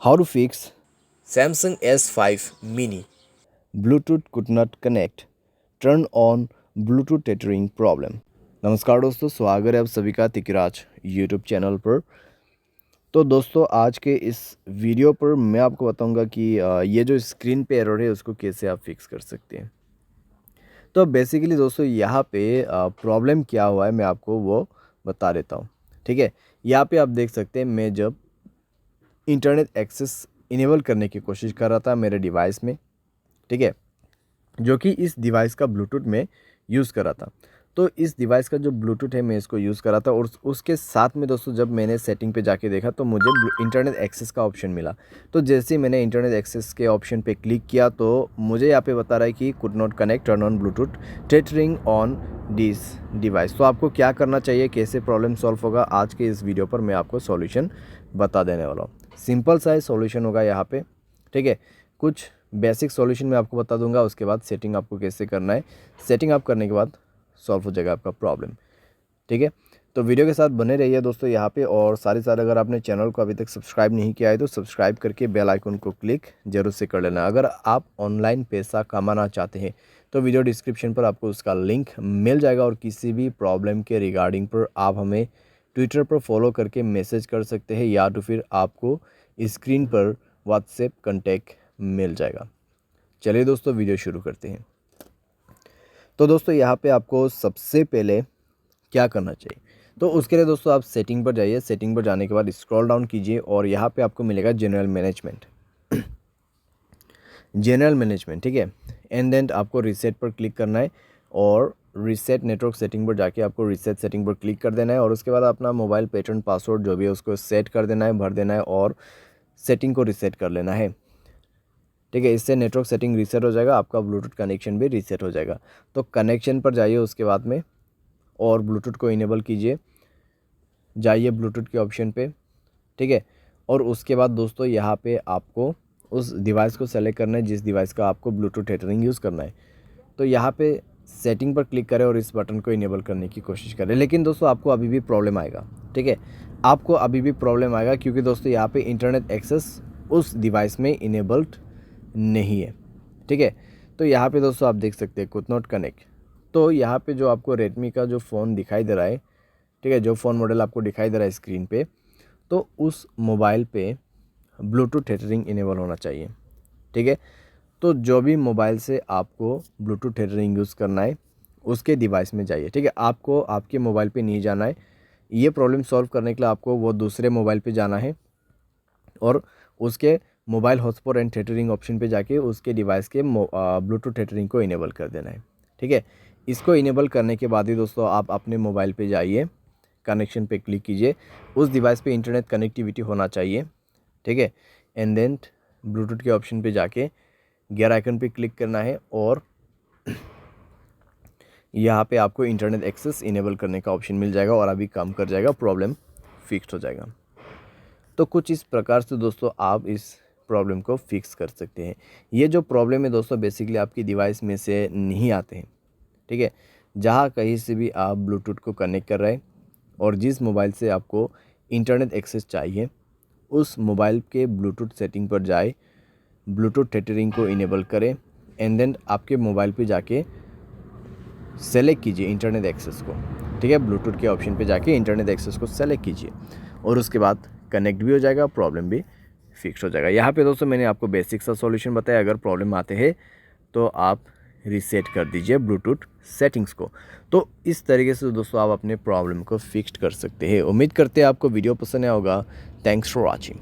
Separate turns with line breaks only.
How to fix
Samsung S5 Mini.
Bluetooth could not connect. Turn on Bluetooth tethering problem. नमस्कार दोस्तों, स्वागत है आप सभी का तिकराज यूट्यूब चैनल पर। तो दोस्तों आज के इस वीडियो पर मैं आपको बताऊंगा कि ये जो स्क्रीन पे एरर है उसको कैसे आप फिक्स कर सकते हैं। तो बेसिकली दोस्तों यहाँ पे प्रॉब्लम क्या हुआ है मैं आपको वो बता देता हूँ। ठीक है, यहाँ पे आप देख सकते हैं मैं जब इंटरनेट एक्सेस इनेबल करने की कोशिश कर रहा था मेरे डिवाइस में, ठीक है, जो कि इस डिवाइस का ब्लूटूथ में यूज़ करा था। तो इस डिवाइस का जो ब्लूटूथ है मैं इसको यूज़ करा था और उसके साथ में दोस्तों जब मैंने सेटिंग पे जाके देखा तो मुझे इंटरनेट एक्सेस का ऑप्शन मिला। तो जैसे ही मैंने इंटरनेट एक्सेस के ऑप्शन पे क्लिक किया तो मुझे यहाँ पे बता रहा है कि could not connect, turn on Bluetooth tethering on this device. तो आपको क्या करना चाहिए, कैसे प्रॉब्लम सॉल्व होगा, आज के इस वीडियो पर मैं आपको सॉल्यूशन बता देने वाला हूँ। सिंपल सा सॉल्यूशन होगा यहाँ पे, ठीक है। कुछ बेसिक सॉल्यूशन मैं आपको बता दूंगा, उसके बाद सेटिंग आपको कैसे करना है। सेटिंग आप करने के बाद सॉल्व हो जाएगा आपका प्रॉब्लम, ठीक है। तो वीडियो के साथ बने रहिए दोस्तों यहाँ पे, और साथ ही साथ अगर आपने चैनल को अभी तक सब्सक्राइब नहीं किया है तो सब्सक्राइब करके बेल आइकन को क्लिक जरूर से कर लेना। अगर आप ऑनलाइन पैसा कमाना चाहते हैं तो वीडियो डिस्क्रिप्शन पर आपको उसका लिंक मिल जाएगा, और किसी भी प्रॉब्लम के रिगार्डिंग पर आप हमें ट्विटर पर फॉलो करके मैसेज कर सकते हैं, या तो फिर आपको स्क्रीन पर व्हाट्सएप कॉन्टैक्ट मिल जाएगा। चलिए दोस्तों वीडियो शुरू करते हैं। तो दोस्तों यहाँ पे आपको सबसे पहले क्या करना चाहिए, तो उसके लिए दोस्तों आप सेटिंग पर जाइए। सेटिंग पर जाने के बाद स्क्रॉल डाउन कीजिए और यहाँ पे आपको मिलेगा जनरल मैनेजमेंट। जनरल मैनेजमेंट, ठीक है। एंड देन आपको रीसेट पर क्लिक करना है और रीसेट नेटवर्क सेटिंग पर जाके आपको रीसेट सेटिंग पर क्लिक कर देना है, और उसके बाद अपना मोबाइल पैटर्न पासवर्ड जो भी है उसको सेट कर देना है, भर देना है और सेटिंग को रीसेट कर लेना है, ठीक है। इससे नेटवर्क सेटिंग रीसेट हो जाएगा, आपका ब्लूटूथ कनेक्शन भी रीसेट हो जाएगा। तो कनेक्शन पर जाइए उसके बाद में और ब्लूटूथ को इनेबल कीजिए, जाइए ब्लूटूथ के ऑप्शन पे, ठीक है। और उसके बाद दोस्तों यहाँ पे आपको उस डिवाइस को सेलेक्ट करना है जिस डिवाइस का आपको ब्लूटूथ टेथरिंग यूज़ करना है। तो यहाँ पे सेटिंग पर क्लिक करें और इस बटन को इनेबल करने की कोशिश करें। लेकिन दोस्तों आपको अभी भी प्रॉब्लम आएगा, ठीक है, आपको अभी भी प्रॉब्लम आएगा, क्योंकि दोस्तों यहाँ पे इंटरनेट एक्सेस उस डिवाइस में इनेबल्ड नहीं है, ठीक है। तो यहाँ पे दोस्तों आप देख सकते हैं कुड नॉट कनेक्ट। तो यहाँ पे जो आपको रेडमी का जो फ़ोन दिखाई दे रहा है, ठीक है, जो फ़ोन मॉडल आपको दिखाई दे रहा है स्क्रीन पे, तो उस मोबाइल पे ब्लूटूथ टेथरिंग इनेबल होना चाहिए, ठीक है। तो जो भी मोबाइल से आपको ब्लूटूथ टेथरिंग यूज़ करना है उसके डिवाइस में जाइए, ठीक है। आपको आपके मोबाइल पे नहीं जाना है, ये प्रॉब्लम सॉल्व करने के लिए आपको वो दूसरे मोबाइल पे जाना है और उसके mobile hotspot and tethering option पे जाके उसके डिवाइस के ब्लूटूथ टेथरिंग को इनेबल कर देना है, ठीक है। इसको इनेबल करने के बाद ही दोस्तों आप अपने मोबाइल पे जाइए, कनेक्शन पे क्लिक कीजिए, उस डिवाइस पे इंटरनेट कनेक्टिविटी होना चाहिए, ठीक है। एंड देन ब्लूटूथ के ऑप्शन पे जाके गियर आइकन पे क्लिक करना है और यहाँ पे आपको इंटरनेट एक्सेस इनेबल करने का ऑप्शन मिल जाएगा और अभी काम कर जाएगा, प्रॉब्लम फिक्स हो जाएगा। तो कुछ इस प्रकार से दोस्तों आप इस प्रॉब्लम को फिक्स कर सकते हैं। ये जो प्रॉब्लम है दोस्तों बेसिकली आपकी डिवाइस में से नहीं आते हैं, ठीक है। जहाँ कहीं से भी आप ब्लूटूथ को कनेक्ट कर रहे हैं और जिस मोबाइल से आपको इंटरनेट एक्सेस चाहिए उस मोबाइल के ब्लूटूथ सेटिंग पर जाए, ब्लूटूथ टेथरिंग को इनेबल करें एंड देन आपके मोबाइल पे जाके सेलेक्ट कीजिए इंटरनेट एक्सेस को, ठीक है। ब्लूटूथ के ऑप्शन पे जाके इंटरनेट एक्सेस को सेलेक्ट कीजिए और उसके बाद कनेक्ट भी हो जाएगा, प्रॉब्लम भी फिक्स हो जाएगा। यहाँ पे दोस्तों मैंने आपको बेसिक सा सॉल्यूशन बताया। अगर प्रॉब्लम आते हैं तो आप रीसेट कर दीजिए ब्लूटूथ सेटिंग्स को। तो इस तरीके से दोस्तों आप अपने प्रॉब्लम को फिक्स कर सकते हैं। उम्मीद करते हैं आपको वीडियो पसंद आया होगा। Thanks for watching.